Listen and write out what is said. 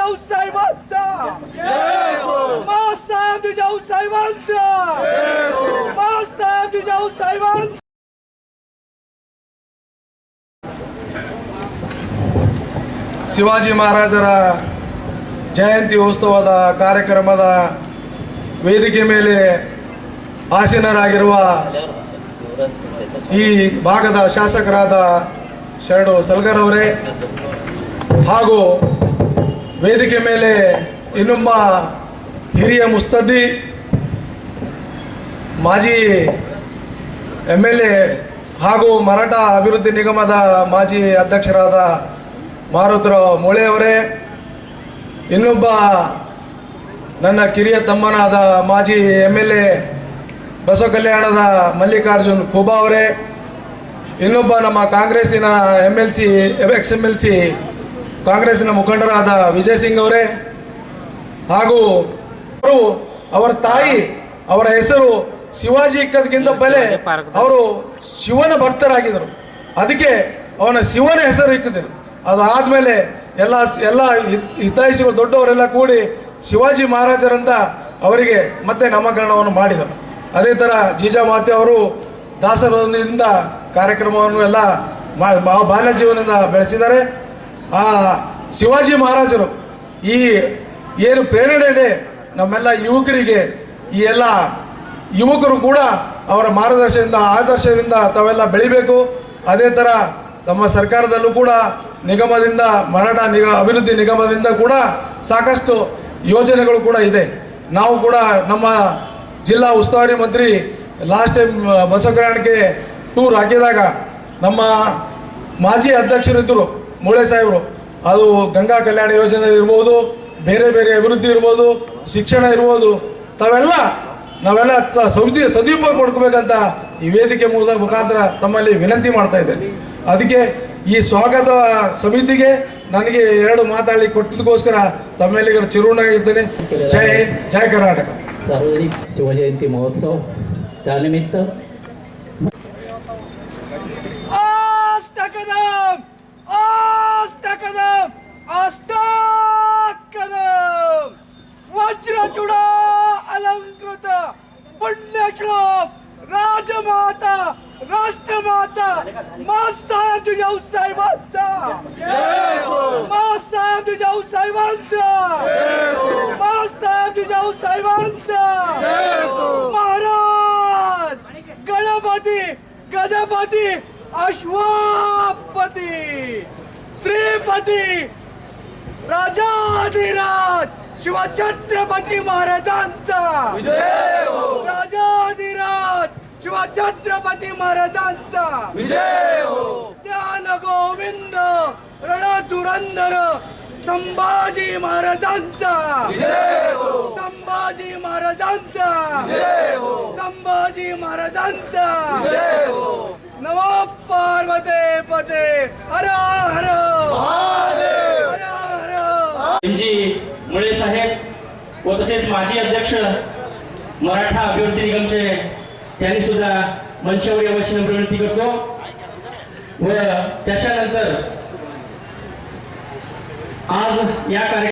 जिजाऊ साहेबांचा मासाहेब जिजाऊ साहेबांचा मासाहेब जिजाऊ साहेबांचा ಶಿವಾಜಿ ಮಹಾರಾಜರ ಜಯಂತಿ ಉತ್ಸವದ ಕಾರ್ಯಕ್ರಮದ ವೇದಿಕೆ ಮೇಲೆ ಆಸೀನರಾಗಿರುವ ಈ ಭಾಗದ ಶಾಸಕರಾದ ಶರಣು ಸಲ್ಗರ್ ಅವರೇ ಹಾಗೂ ವೇದಿಕೆ ಮೇಲೆ ಇನ್ನೊಬ್ಬ ಹಿರಿಯ ಮುಸ್ತದ್ದಿ ಮಾಜಿ MLA ಹಾಗೂ ಮರಾಠ ಅಭಿವೃದ್ಧಿ ನಿಗಮದ ಮಾಜಿ ಅಧ್ಯಕ್ಷರಾದ ಮಾರುತರಾವ್ ಮೊಳೆ ಅವರೇ, ಇನ್ನೊಬ್ಬ ನನ್ನ ಕಿರಿಯ ತಮ್ಮನಾದ ಮಾಜಿ MLA ಬಸವ ಕಲ್ಯಾಣದ ಮಲ್ಲಿಕಾರ್ಜುನ್ ಖೂಬಾ ಅವರೇ, ಇನ್ನೊಬ್ಬ ನಮ್ಮ ಕಾಂಗ್ರೆಸ್ಸಿನ ex-MLC ಕಾಂಗ್ರೆಸ್ಸಿನ ಮುಖಂಡರಾದ ವಿಜಯ್ ಸಿಂಗ್ ಅವರೇ ಹಾಗೂ ಅವರ ತಾಯಿ ಅವರ ಹೆಸರು ಶಿವಾಜಿ ಇಕ್ಕದಕ್ಕಿಂತ ಬೆಲೆ ಅವರು ಶಿವನ ಭಕ್ತರಾಗಿದ್ದರು. ಅದಕ್ಕೆ ಅವನ ಶಿವನ ಹೆಸರು ಇಕ್ಕಿದ್ರು. ಅದಾದಮೇಲೆ ಎಲ್ಲ ಹಿತೈಷಿಗಳು ದೊಡ್ಡವರೆಲ್ಲ ಕೂಡಿ ಶಿವಾಜಿ ಮಹಾರಾಜರಂತ ಅವರಿಗೆ ಮತ್ತೆ ನಾಮಕರಣವನ್ನು ಮಾಡಿದರು. ಅದೇ ಥರ ಜೀಜಾಮಾತೆ ಅವರು ದಾಸರದಿಂದ ಕಾರ್ಯಕ್ರಮವನ್ನು ಎಲ್ಲ ಬಾಲ್ಯ ಜೀವನದಿಂದ ಬೆಳೆಸಿದ್ದಾರೆ. ಆ ಶಿವಾಜಿ ಮಹಾರಾಜರು ಈ ಏನು ಪ್ರೇರಣೆ ಇದೆ ನಮ್ಮೆಲ್ಲ ಯುವಕರಿಗೆ, ಈ ಎಲ್ಲ ಯುವಕರು ಕೂಡ ಅವರ ಮಾರ್ಗದರ್ಶನದಿಂದ ಆದರ್ಶದಿಂದ ತಾವೆಲ್ಲ ಬೆಳಿಬೇಕು. ಅದೇ ಥರ ನಮ್ಮ ಸರ್ಕಾರದಲ್ಲೂ ಕೂಡ ನಿಗಮದಿಂದ ಮರಾಠ ಅಭಿವೃದ್ಧಿ ನಿಗಮದಿಂದ ಕೂಡ ಸಾಕಷ್ಟು ಯೋಜನೆಗಳು ಕೂಡ ಇದೆ. ನಾವು ಕೂಡ ನಮ್ಮ ಜಿಲ್ಲಾ ಉಸ್ತುವಾರಿ ಮಂತ್ರಿ ಲಾಸ್ಟ್ ಟೈಮ್ ಬಸವ ಕಲ್ಯಾಣಕ್ಕೆ ಟೂರ್ ಹಾಕಿದಾಗ ನಮ್ಮ ಮಾಜಿ ಅಧ್ಯಕ್ಷರಿದ್ದರು ಮೂಳೆ ಸಾಹೇಬರು, ಅದು ಗಂಗಾ ಕಲ್ಯಾಣ ಯೋಜನೆ ಇರ್ಬೋದು, ಬೇರೆ ಬೇರೆ ಅಭಿವೃದ್ಧಿ ಇರ್ಬೋದು, ಶಿಕ್ಷಣ ಇರ್ಬೋದು, ನಾವೆಲ್ಲ ಸದುಪಯೋಗ ಪಡ್ಕೋಬೇಕಂತ ಈ ವೇದಿಕೆ ಮುಖಾಂತರ ತಮ್ಮಲ್ಲಿ ವಿನಂತಿ ಮಾಡ್ತಾ ಇದ್ದೇನೆ. ಅದಕ್ಕೆ ಈ ಸ್ವಾಗತ ಸಮಿತಿಗೆ ನನಗೆ 2 ಮಾತಾಡಿ ಕೊಟ್ಟಿದ್ದಕ್ಕೋಸ್ಕರ ತಮ್ಮೆಲ್ಲಿಗೆ ಚಿರುಣಾಗಿರ್ತೇನೆ. ಜೈ ಹಿಂದ್, ಜೈ ಕರ್ನಾಟಕ. सार्वजनिक शिवजयंती महोत्सव त्यानिमित्त वज्रचूडा अलंकृत पुण्यश्लोक राजमाता राष्ट्रमाता मासाहेब जिजाऊ साहेबांचा मासाहेब जिजाऊ साहेबांचा मासाहेब जिजाऊ साहेबांचा महाराज गणपती गजपती अश्वापती श्रीपती राजाधिराज शिवछत्रपती महाराजांचा राजाधिराज शिवछत्रपती महाराजांचा ज्ञान गोविंद रणधुरंधर संभाजी महाराजांचा संभाजी महाराजांचा संभाजी महाराजांचा नमो पार्वते पते हर हर हर हर. जी मुळे साहेब व तसेच माजी अध्यक्ष मराठा अभिवृद्धी निगमचे त्यांनी सुद्धा मंचावर यावरची विनंती करतो. व त्याच्यानंतर आज या